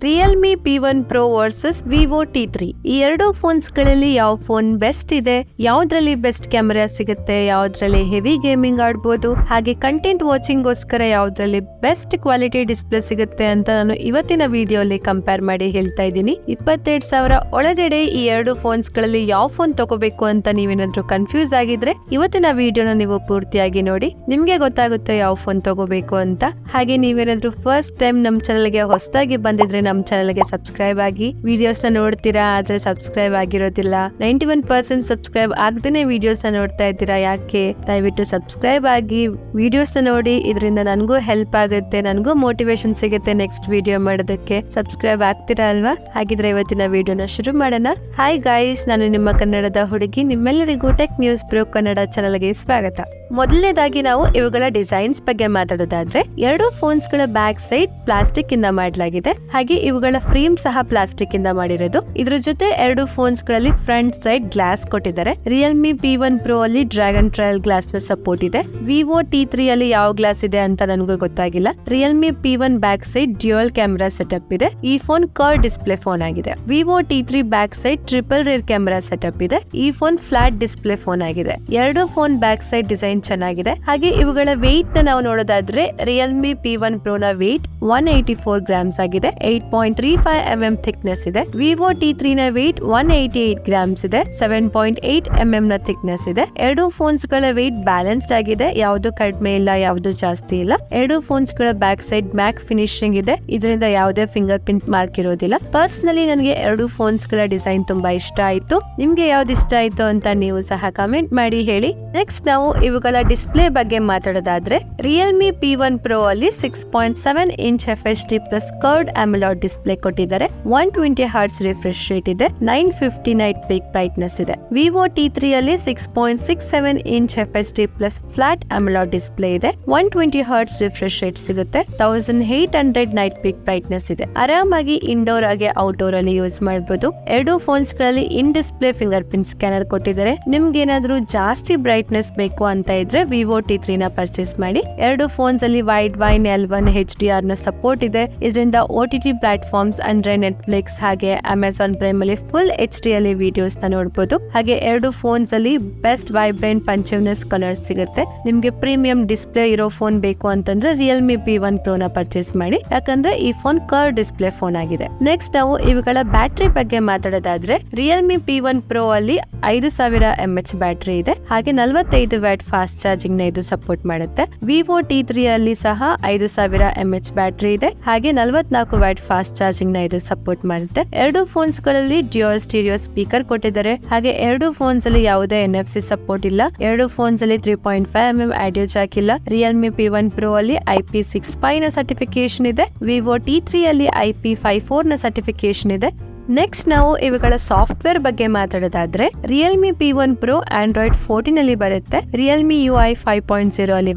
Realme P1 Pro versus Vivo T3 ಈ ಎರಡು phones ಗಳಲ್ಲಿ ಯಾವ ಫೋನ್ ಬೆಸ್ಟ್ ಇದೆ, ಯಾವ್ದ್ರಲ್ಲಿ ಬೆಸ್ಟ್ ಕ್ಯಾಮೆರಾ ಸಿಗುತ್ತೆ, ಯಾವ್ದ್ರಲ್ಲಿ ಹೆವಿ ಗೇಮಿಂಗ್ ಆಡ್ಬೋದು, ಹಾಗೆ ಕಂಟೆಂಟ್ ವಾಚಿಂಗ್ ಗೋಸ್ಕರ ಯಾವ್ದ್ರಲ್ಲಿ ಬೆಸ್ಟ್ ಕ್ವಾಲಿಟಿ ಡಿಸ್ಪ್ಲೇ ಸಿಗುತ್ತೆ ಅಂತ ನಾನು ಇವತ್ತಿನ ವಿಡಿಯೋಲಿ ಕಂಪೇರ್ ಮಾಡಿ ಹೇಳ್ತಾ ಇದ್ದೀನಿ. 22,000 ಒಳಗಡೆ ಈ ಎರಡು ಫೋನ್ಸ್ ಗಳಲ್ಲಿ ಯಾವ ಫೋನ್ ತಗೋಬೇಕು ಅಂತ ನೀವೇನಾದ್ರೂ ಕನ್ಫ್ಯೂಸ್ ಆಗಿದ್ರೆ ಇವತ್ತಿನ ವಿಡಿಯೋನ ನೀವು ಪೂರ್ತಿಯಾಗಿ ನೋಡಿ, ನಿಮ್ಗೆ ಗೊತ್ತಾಗುತ್ತೆ ಯಾವ ಫೋನ್ ತಗೋಬೇಕು ಅಂತ. ಹಾಗೆ ನೀವೇನಾದ್ರೂ ಫಸ್ಟ್ ಟೈಮ್ ನಮ್ ಚಾನಲ್ಗೆ ಹೊಸದಾಗಿ ಬಂದಿದ್ರೆ ನಮ್ ಚಾನಲ್ಗೆ ಸಬ್ಸ್ಕ್ರೈಬ್ ಆಗಿ. ವಿಡಿಯೋಸ್ ನ ನೋಡ್ತೀರಾ ಆದ್ರೆ ಸಬ್ಸ್ಕ್ರೈಬ್ ಆಗಿರೋದಿಲ್ಲ, 91% ಸಬ್ಸ್ಕ್ರೈಬ್ ಆಗದೇನೆ ವಿಡಿಯೋಸ್ ನ ನೋಡ್ತಾ ಇದ್ದೀರಾ, ಯಾಕೆ? ದಯವಿಟ್ಟು ಸಬ್ಸ್ಕ್ರೈಬ್ ಆಗಿ ವಿಡಿಯೋಸ್ ನ ನೋಡಿ, ಇದರಿಂದ ನನಗೂ ಹೆಲ್ಪ್ ಆಗುತ್ತೆ, ನನಗೂ ಮೋಟಿವೇಶನ್ ಸಿಗುತ್ತೆ ನೆಕ್ಸ್ಟ್ ವಿಡಿಯೋ ಮಾಡೋದಕ್ಕೆ. ಸಬ್ಸ್ಕ್ರೈಬ್ ಆಗ್ತೀರಾ ಅಲ್ವಾ? ಹಾಗಿದ್ರೆ ಇವತ್ತಿನ ವಿಡಿಯೋನ ಶುರು ಮಾಡೋಣ. ಹಾಯ್ ಗೈಸ್, ನಾನು ನಿಮ್ಮ ಕನ್ನಡದ ಹುಡುಗಿ. ನಿಮ್ಮೆಲ್ಲರಿಗೂ ಟೆಕ್ ನ್ಯೂಸ್ ಬ್ರೋ ಕನ್ನಡ ಚಾನಲ್ಗೆ ಸ್ವಾಗತ. ಮೊದಲನೇದಾಗಿ ನಾವು ಇವುಗಳ ಡಿಸೈನ್ಸ್ ಬಗ್ಗೆ ಮಾತಾಡೋದಾದ್ರೆ, ಎರಡು ಫೋನ್ಸ್ ಗಳ ಬ್ಯಾಕ್ ಸೈಡ್ ಪ್ಲಾಸ್ಟಿಕ್ ಇಂದ ಮಾಡಲಾಗಿದೆ, ಹಾಗೆ ಇವುಗಳ ಫ್ರೇಮ್ ಸಹ ಪ್ಲಾಸ್ಟಿಕ್ ಇಂದ ಮಾಡಿರೋದು. ಇದ್ರ ಜೊತೆ ಎರಡು ಫೋನ್ಸ್ ಗಳಲ್ಲಿ ಫ್ರಂಟ್ ಸೈಡ್ ಗ್ಲಾಸ್ ಕೊಟ್ಟಿದ್ದಾರೆ. ರಿಯಲ್ಮಿ P1 Pro ಅಲ್ಲಿ ಡ್ರ್ಯಾಗನ್ ಟ್ರಯಲ್ ಗ್ಲಾಸ್ ನ ಸಪೋರ್ಟ್ ಇದೆ. ವಿವೋ T3 ಅಲ್ಲಿ ಯಾವ ಗ್ಲಾಸ್ ಇದೆ ಅಂತ ನನಗೂ ಗೊತ್ತಾಗಿಲ್ಲ. Realme P1 back side dual camera setup ಇದೆ. ಈ ಫೋನ್ ಕರ್ವ್ ಡಿಸ್ಪ್ಲೇ ಫೋನ್ ಆಗಿದೆ. Vivo T3 back side triple rear camera setup ಇದೆ. ಈ ಫೋನ್ ಫ್ಲಾಟ್ ಡಿಸ್ಪ್ಲೇ ಫೋನ್ ಆಗಿದೆ. ಎರಡು ಫೋನ್ ಬ್ಯಾಕ್ ಸೈಡ್ ಡಿಸೈನ್ ಚೆನ್ನಾಗಿದೆ. ಹಾಗೆ ಇವುಗಳ ವೆಯ್ಟ್ ನ ನಾವು ನೋಡೋದಾದ್ರೆ, ರಿಯಲ್ಮಿ P1 Pro ನ ವೆಯ್ಟ್ 184 ಗ್ರಾಮ್ಸ್ ಆಗಿದೆ. 8.35 mm ಥಿಕ್ನೆಸ್ ಇದೆ. ವಿವೋ T3 ನ ವೆಯ್ಟ್ 188 ಗ್ರಾಮ್ಸ್ ಇದೆ. 7.8 mm ನ ಥಿಕ್ನೆಸ್ ಇದೆ. ಎರಡು ಫೋನ್ಸ್ ಗಳ ವೆಯ್ಟ್ ಬ್ಯಾಲೆನ್ಸ್ಡ್ ಆಗಿದೆ, ಯಾವ್ದು ಕಡಿಮೆ ಇಲ್ಲ, ಯಾವ್ದು ಜಾಸ್ತಿ ಇಲ್ಲ. ಎರಡು ಫೋನ್ಸ್ ಗಳ ಬ್ಯಾಕ್ ಸೈಡ್ ಮ್ಯಾಕ್ ಫಿನಿಶಿಂಗ್ ಇದೆ, ಇದರಿಂದ ಯಾವುದೇ ಫಿಂಗರ್ ಪ್ರಿಂಟ್ ಮಾರ್ಕ್ ಇರೋದಿಲ್ಲ. ಪರ್ಸನಲಿ ನನಗೆ ಎರಡು ಫೋನ್ಸ್ ಗಳ ಡಿಸೈನ್ ತುಂಬಾ ಇಷ್ಟ ಆಯ್ತು. ನಿಮ್ಗೆ ಯಾವ್ದು ಇಷ್ಟ ಆಯ್ತು ಅಂತ ನೀವು ಸಹ ಕಮೆಂಟ್ ಮಾಡಿ ಹೇಳಿ. ನೆಕ್ಸ್ಟ್ ನಾವು ಇವುಗಳ ಡಿಸ್ಪ್ಲೇ ಬಗ್ಗೆ ಮಾತಾಡೋದಾದ್ರೆ, ರಿಯಲ್ಮಿ P1 Pro ಅಲ್ಲಿ 6.7 inch FHD plus curved AMOLED display ಕೊಟ್ಟಿದ್ದಾರೆ. 120 Hz ರಿಫ್ರೆಶ್ ರೇಟ್ ಇದೆ. 950 ನೈಟ್ ಪೀಕ್ ಬ್ರೈಟ್ನೆಸ್ ಇದೆ. ವಿವೋ T3 ಅಲ್ಲಿ 6.67 inch FHD plus flat AMOLED display ಇದೆ. 120 Hz ರಿಫ್ರೆಶ್ ರೇಟ್ ಸಿಗುತ್ತೆ. 1800 ನೈಟ್ ಪೀಕ್ ಬ್ರೈಟ್ನೆಸ್ ಇದೆ. ಆರಾಮಾಗಿ ಇಂಡೋರ್ ಆಗಿ ಔಟ್ಡೋರ್ ಅಲ್ಲಿ ಯೂಸ್ ಮಾಡಬಹುದು. ಎರಡು ಫೋನ್ಸ್ ಗಳಲ್ಲಿ ಇನ್ ಡಿಸ್ಪ್ಲೇ ಫಿಂಗರ್ ಪ್ರಿಂಟ್ ಸ್ಕ್ಯಾನರ್ ಕೊಟ್ಟಿದ್ದಾರೆ. ನಿಮ್ಗೆ ಏನಾದ್ರೂ ಜಾಸ್ತಿ ಬ್ರೈಟ್ನೆಸ್ ಬೇಕು ಅಂತ ಇದ್ರೆ ವಿವೋ T3 ನ ಪರ್ಚೇಸ್ ಮಾಡಿ. ಎರಡು ಫೋನ್ಸ್ ಅಲ್ಲಿ ವೈಡ್ ವೈನ್ L1 HDR ನ ಸಪೋರ್ಟ್ ಇದೆ. ಇದರಿಂದ OTT ಪ್ಲಾಟ್ಫಾರ್ಮ್ಸ್ ಅಂದ್ರೆ ನೆಟ್ಫ್ಲಿಕ್ಸ್ ಹಾಗೆ ಅಮೆಜಾನ್ ಪ್ರೈಮ್ ಅಲ್ಲಿ ಫುಲ್ HD ಅಲ್ಲಿ ವಿಡಿಯೋಸ್ ನ ನೋಡಬಹುದು. ಹಾಗೆ ಎರಡು ಫೋನ್ಸ್ ಅಲ್ಲಿ ಬೆಸ್ಟ್ ವೈಬ್ರೆಂಟ್ ಪಂಚವ್ನೆಸ್ ಕಲರ್ ಸಿಗುತ್ತೆ. ನಿಮ್ಗೆ ಪ್ರೀಮಿಯಂ ಡಿಸ್ಪ್ಲೇ ಇರೋ ಫೋನ್ ಬೇಕು ಅಂತಂದ್ರೆ ರಿಯಲ್ಮಿ P1 Pro ನ ಪರ್ಚೇಸ್ ಮಾಡಿ, ಯಾಕಂದ್ರೆ ಈ ಫೋನ್ ಕರ್ವ್ ಡಿಸ್ಪ್ಲೇ ಫೋನ್ ಆಗಿದೆ. ನೆಕ್ಸ್ಟ್ ನಾವು ಇವುಗಳ ಬ್ಯಾಟರಿ ಬಗ್ಗೆ ಮಾತಾಡೋದಾದ್ರೆ, ರಿಯಲ್ಮಿ P1 Pro ಅಲ್ಲಿ 5000 mAh ಬ್ಯಾಟರಿ ಇದೆ. ಹಾಗೆ 45 ವ್ಯಾಟ್ ಫಾಸ್ಟ್ ಚಾರ್ಜಿಂಗ್ ನ ಇದು ಸಪೋರ್ಟ್ ಮಾಡುತ್ತೆ. ವಿವೋ T3 ಅಲ್ಲಿ ಸಹ 5000 mAh ಬ್ಯಾಟರಿ ಇದೆ. ಹಾಗೆ 44 ವ್ಯಾಟ್ ಫಾಸ್ಟ್ ಚಾರ್ಜಿಂಗ್ ನ ಇದು ಸಪೋರ್ಟ್ ಮಾಡುತ್ತೆ. ಎರಡು ಫೋನ್ಸ್ ಗಳಲ್ಲಿ ಡ್ಯುಯಲ್ ಸ್ಟೀರಿಯೋ ಸ್ಪೀಕರ್ ಕೊಟ್ಟಿದ್ದಾರೆ. ಹಾಗೆ ಎರಡು ಫೋನ್ಸ್ ಅಲ್ಲಿ ಯಾವುದೇ NFC ಸಪೋರ್ಟ್ ಇಲ್ಲ. ಎರಡು ಫೋನ್ಸ್ ಅಲ್ಲಿ 3.5 mm ಆಡಿಯೋ ಜಾಕ್ ಇಲ್ಲ. ರಿಯಲ್ಮಿ P1 Pro ಅಲ್ಲಿ IP65 ನ ಸರ್ಟಿಫಿಕೇಶನ್ ಇದೆ. ವಿವೋ T3 ಅಲ್ಲಿ IP54 ನ ಸರ್ಟಿಫಿಕೇಶನ್ ಇದೆ. ನೆಕ್ಸ್ಟ್ ನಾವು ಇವುಗಳ ಸಾಫ್ಟ್ವೇರ್ ಬಗ್ಗೆ ಮಾತಾಡೋದಾದ್ರೆ, ರಿಯಲ್ಮಿ P1 Pro ಆಂಡ್ರಾಯ್ಡ್ 14 ಅಲ್ಲಿ ಬರುತ್ತೆ. ರಿಯಲ್ಮಿ UI 5.0 ಅಲ್ಲಿ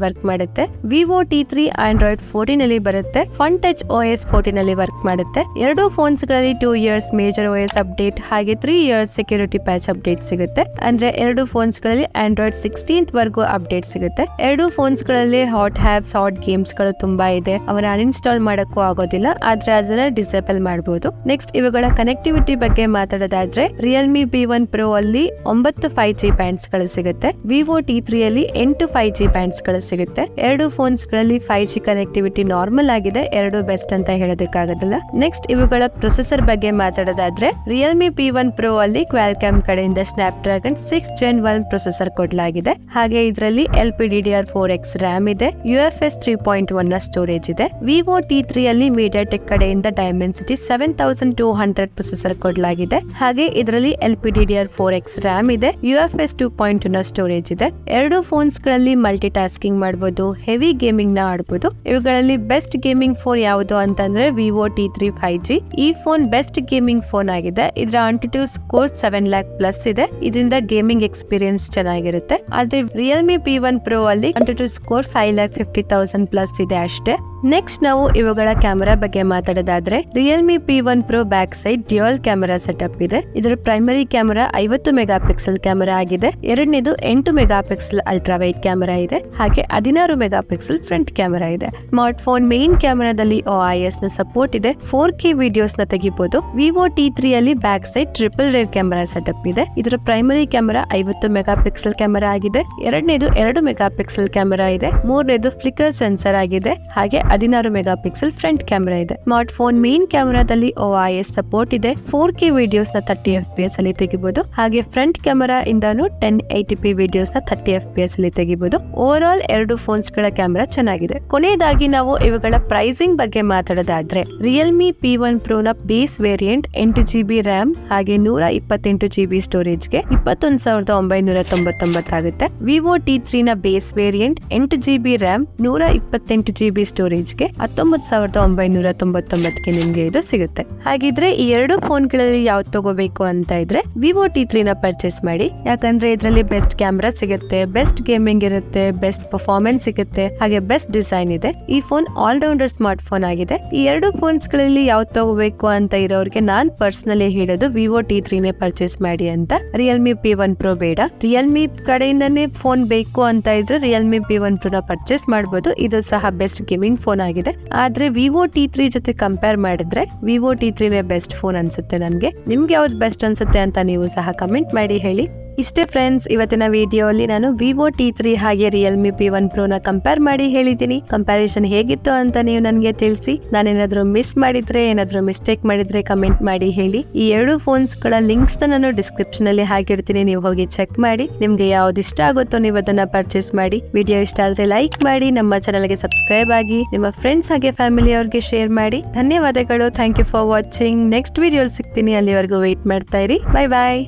ವರ್ಕ್ ಮಾಡುತ್ತೆ. ವಿವೋ T3 ಆಂಡ್ರಾಯ್ಡ್ 14 ಅಲ್ಲಿ ಬರುತ್ತೆ. ಫನ್ ಟಚ್ OS 14 ಅಲ್ಲಿ ವರ್ಕ್ ಮಾಡುತ್ತೆ. ಎರಡು ಫೋನ್ಸ್ ಗಳಲ್ಲಿ 2 years ಮೇಜರ್ OS ಅಪ್ಡೇಟ್ ಹಾಗೆ 3 years ಸೆಕ್ಯೂರಿಟಿ ಪ್ಯಾಚ್ ಅಪ್ಡೇಟ್ ಸಿಗುತ್ತೆ. ಅಂದ್ರೆ ಎರಡು ಫೋನ್ಸ್ ಗಳಲ್ಲಿ ಆಂಡ್ರಾಯ್ಡ್ 16th ವರೆಗೂ ಅಪ್ಡೇಟ್ ಸಿಗುತ್ತೆ. ಎರಡು ಫೋನ್ಸ್ ಗಳಲ್ಲಿ ಹಾಟ್ ಹ್ಯಾಪ್ಸ್, ಹಾಟ್ ಗೇಮ್ಸ್ ಗಳು ತುಂಬಾ ಇದೆ. ಅವನ್ನ ಅನ್ಇನ್ಸ್ಟಾಲ್ ಮಾಡಕ್ಕೂ ಆಗೋದಿಲ್ಲ, ಆದ್ರೆ ಅದನ್ನ ಡಿಸೇಬಲ್ ಮಾಡಬಹುದು. ನೆಕ್ಸ್ಟ್ ಇವುಗಳ ಕನೆಕ್ಟಿವಿಟಿ ಬಗ್ಗೆ ಮಾತಾಡೋದಾದ್ರೆ, ರಿಯಲ್ಮಿ P1 Pro ಅಲ್ಲಿ 9 5G ಬ್ಯಾಂಡ್ಸ್ ಗಳು ಸಿಗುತ್ತೆ. ವಿವೋ T3 ಅಲ್ಲಿ 8 5G ಬ್ಯಾಂಡ್ಸ್ ಗಳು ಸಿಗುತ್ತೆ. ಎರಡು ಫೋನ್ಸ್ ಗಳಲ್ಲಿ 5G ಕನೆಕ್ಟಿವಿಟಿ ನಾರ್ಮಲ್ ಆಗಿದೆ. ಎರಡು ಬೆಸ್ಟ್ ಅಂತ ಹೇಳೋದಕ್ಕಾಗೋದಿಲ್ಲ. ನೆಕ್ಸ್ಟ್ ಇವುಗಳ ಪ್ರೊಸೆಸರ್ ಬಗ್ಗೆ ಮಾತಾಡೋದಾದ್ರೆ, ರಿಯಲ್ಮಿ P1 Pro ಅಲ್ಲಿ ಕ್ವಾಲ್ಕಾಮ್ ಕಡೆಯಿಂದ ಸ್ನ್ಯಾಪ್ಡ್ರ್ಯಾಗನ್ 6 Gen 1 ಪ್ರೊಸೆಸರ್ ಕೊಡಲಾಗಿದೆ. ಹಾಗೆ ಇದರಲ್ಲಿ LPDDR4X RAM ಇದೆ. UFS 3.1 ನ ಸ್ಟೋರೇಜ್ ಇದೆ. ವಿವೋ T3 ಅಲ್ಲಿ MediaTek ಕಡೆಯಿಂದ Dimensity 7200 ಪ್ರೊಸೆಸರ್ ಕೊಡಲಾಗಿದೆ. ಹಾಗೆ ಇದರಲ್ಲಿ LPDDR4X RAM ಇದೆ. UFS 2.2 ನ ಸ್ಟೋರೇಜ್ ಇದೆ. ಎರಡು ಫೋನ್ಸ್ ಗಳಲ್ಲಿ ಮಲ್ಟಿ ಟಾಸ್ಕಿಂಗ್ ಮಾಡಬಹುದು, ಹೆವಿ ಗೇಮಿಂಗ್ ನ ಆಡಬಹುದು. ಇವುಗಳಲ್ಲಿ ಬೆಸ್ಟ್ ಗೇಮಿಂಗ್ ಫೋನ್ ಯಾವುದು ಅಂತಂದ್ರೆ ವಿವೋ T3 5G. ಈ ಫೋನ್ ಬೆಸ್ಟ್ ಗೇಮಿಂಗ್ ಫೋನ್ ಆಗಿದೆ. ಇದರ ಆಂಟಿಟ್ಯೂಡ್ ಸ್ಕೋರ್ 7 lakh ಪ್ಲಸ್ ಇದೆ. ಇದರಿಂದ ಗೇಮಿಂಗ್ ಎಕ್ಸ್ಪೀರಿಯನ್ಸ್ ಚೆನ್ನಾಗಿರುತ್ತೆ. ಆದ್ರೆ ರಿಯಲ್ಮಿ P1 Pro ಅಲ್ಲಿ ಆಂಟಿಟ್ಯೂಡ್ ಸ್ಕೋರ್ 5,50,000 ಪ್ಲಸ್ ಇದೆ ಅಷ್ಟೇ. ನೆಕ್ಸ್ಟ್ ನಾವು ಇವುಗಳ ಕ್ಯಾಮೆರಾ ಬಗ್ಗೆ ಮಾತಾಡೋದಾದ್ರೆ, Realme P1 Pro back side dual camera setup ಇದೆ. ಇದರ primary camera 50 megapixel camera ಆಗಿದೆ. ಎರಡನೇದು 8 megapixel ultra wide camera ಇದೆ. ಹಾಗೆ 16 ಮೆಗಾ ಪಿಕ್ಸೆಲ್ ಫ್ರಂಟ್ ಕ್ಯಾಮೆರಾ ಇದೆ. ಸ್ಮಾರ್ಟ್ ಫೋನ್ ಮೇನ್ ಕ್ಯಾಮೆರಾದಲ್ಲಿ OIS ನ ಸಪೋರ್ಟ್ ಇದೆ. 4K ವಿಡಿಯೋಸ್ ನ ತೆಗಿಬಹುದು. ವಿವೋ T3 ಅಲ್ಲಿ back side triple rear camera setup ಇದೆ. ಇದರ primary camera 50 megapixel camera ಆಗಿದೆ. ಎರಡನೇದು 2 ಮೆಗಾ ಪಿಕ್ಸೆಲ್ ಕ್ಯಾಮೆರಾ ಇದೆ. ಮೂರನೇದು ಫ್ಲಿಕರ್ ಸೆನ್ಸರ್ ಆಗಿದೆ. ಹಾಗೆ 16 ಮೆಗಾ ಪಿಕ್ಸೆಲ್ ಫ್ರಂಟ್ ಕ್ಯಾಮೆರಾ ಇದೆ. ಸ್ಮಾರ್ಟ್ ಫೋನ್ ಮೇನ್ ಕ್ಯಾಮೆರಾದಲ್ಲಿ OIS ಸಪೋರ್ಟ್ ಇದೆ. 4K ವಿಡಿಯೋಸ್ ನ 30 FPS ಅಲ್ಲಿ ತೆಗಿಬಹುದು. ಹಾಗೆ ಫ್ರಂಟ್ ಕ್ಯಾಮೆರಾ ಇಂದಾನು 1080p ವಿಡಿಯೋಸ್ ನ 30 FPS ಅಲ್ಲಿ ತೆಗಿಬಹುದು. ಓವರ್ ಆಲ್ ಎರಡು ಫೋನ್ಸ್ ಗಳ ಕ್ಯಾಮೆರಾ ಚೆನ್ನಾಗಿದೆ. ಕೊನೆಯದಾಗಿ ನಾವು ಇವುಗಳ ಪ್ರೈಸಿಂಗ್ ಬಗ್ಗೆ ಮಾತಾಡೋದಾದ್ರೆ ರಿಯಲ್ಮಿ P1 Pro ನ ಬೇಸ್ ವೇರಿಯಂಟ್ 8GB ರ್ಯಾಮ್ ಹಾಗೆ 128GB ಸ್ಟೋರೇಜ್ ಗೆ 21,999 ಆಗುತ್ತೆ. ವಿವೋ T3 ನ base variant 8GB RAM 128GB storage ಗೆ 19,999 ಗೆ ನಿಮ್ಗೆ ಇದು ಸಿಗುತ್ತೆ. ಹಾಗಿದ್ರೆ ಈ ಎರಡು ಫೋನ್ ಗಳಲ್ಲಿ ಯಾವ್ದು ತಗೋಬೇಕು ಅಂತ ಇದ್ರೆ ವಿವೋ T3 ನ ಪರ್ಚೇಸ್ ಮಾಡಿ. ಯಾಕಂದ್ರೆ ಇದರಲ್ಲಿ ಬೆಸ್ಟ್ ಕ್ಯಾಮೆರಾ ಸಿಗುತ್ತೆ, ಬೆಸ್ಟ್ ಗೇಮಿಂಗ್ ಇರುತ್ತೆ, ಬೆಸ್ಟ್ ಪರ್ಫಾರ್ಮೆನ್ಸ್ ಸಿಗುತ್ತೆ, ಹಾಗೆ ಬೆಸ್ಟ್ ಡಿಸೈನ್ ಇದೆ. ಈ phone all rounder smart phone ಆಗಿದೆ. ಈ ಎರಡು ಫೋನ್ಸ್ ಗಳಲ್ಲಿ ಯಾವ್ದು ತಗೋಬೇಕು ಅಂತ ಇರೋರಿಗೆ ನಾನ್ ಪರ್ಸನಲಿ ಹೇಳೋದು ವಿವೋ T3 ನೇ ಪರ್ಚೇಸ್ ಮಾಡಿ ಅಂತ. ರಿಯಲ್ಮಿ P1 Pro ಬೇಡ. ರಿಯಲ್ಮಿ ಕಡೆಯಿಂದನೇ ಫೋನ್ ಬೇಕು ಅಂತ ಇದ್ರೆ ರಿಯಲ್ಮಿ P1 Pro ನ ಪರ್ಚೇಸ್ ಮಾಡಬಹುದು. ಇದು ಸಹ ಬೆಸ್ಟ್ ಗೇಮಿಂಗ್ ಫೋನ್ ಆಗಿದೆ. ಆದ್ರೆ ವಿವೋ T3 ಜೊತೆ ಕಂಪೇರ್ ಮಾಡಿದ್ರೆ ವಿವೋ T3 ನೇ ಬೆಸ್ಟ್ ಫೋನ್ ಅನ್ಸುತ್ತೆ ನನ್ಗೆ. ನಿಮ್ಗೆ ಯಾವ್ದು ಬೆಸ್ಟ್ ಅನ್ಸುತ್ತೆ ಅಂತ ನೀವು ಸಹ ಕಮೆಂಟ್ ಮಾಡಿ ಹೇಳಿ. ಇಷ್ಟೇ ಫ್ರೆಂಡ್ಸ್, ಇವತ್ತಿನ ವಿಡಿಯೋ ಅಲ್ಲಿ ನಾನು ವಿವೋ T3 ಹಾಗೆ ರಿಯಲ್ಮಿ P1 Pro ನ ಕಂಪೇರ್ ಮಾಡಿ ಹೇಳಿದ್ದೀನಿ. ಕಂಪ್ಯಾರಿಸನ್ ಹೇಗಿತ್ತು ಅಂತ ನೀವು ನನಗೆ ತಿಳಿಸಿ. ನಾನೇನಾದ್ರೂ ಮಿಸ್ ಮಾಡಿದ್ರೆ, ಏನಾದ್ರೂ ಮಿಸ್ಟೇಕ್ ಮಾಡಿದ್ರೆ ಕಮೆಂಟ್ ಮಾಡಿ ಹೇಳಿ. ಈ ಎರಡು ಫೋನ್ಸ್ ಗಳ ಲಿಂಕ್ಸ್ ನಾನು ಡಿಸ್ಕ್ರಿಪ್ಷನ್ ಅಲ್ಲಿ ಹಾಕಿರ್ತೀನಿ, ನೀವು ಹೋಗಿ ಚೆಕ್ ಮಾಡಿ. ನಿಮ್ಗೆ ಯಾವ್ದು ಇಷ್ಟ ಆಗುತ್ತೋ ನೀವು ಅದನ್ನ ಪರ್ಚೇಸ್ ಮಾಡಿ. ವಿಡಿಯೋ ಇಷ್ಟ ಆದ್ರೆ ಲೈಕ್ ಮಾಡಿ, ನಮ್ಮ ಚಾನಲ್ಗೆ ಸಬ್ಸ್ಕ್ರೈಬ್ ಆಗಿ, ನಿಮ್ಮ ಫ್ರೆಂಡ್ಸ್ ಹಾಗೆ ಫ್ಯಾಮಿಲಿ ಅವ್ರಿಗೆ ಶೇರ್ ಮಾಡಿ. ಧನ್ಯವಾದಗಳು. Thank you for watching. Next video ಸಿಗ್ತೀನಿ, ಅಲ್ಲಿವರೆಗೂ ವೇಟ್ ಮಾಡ್ತಾ ಇರಿ. ಬೈ ಬಾಯ್.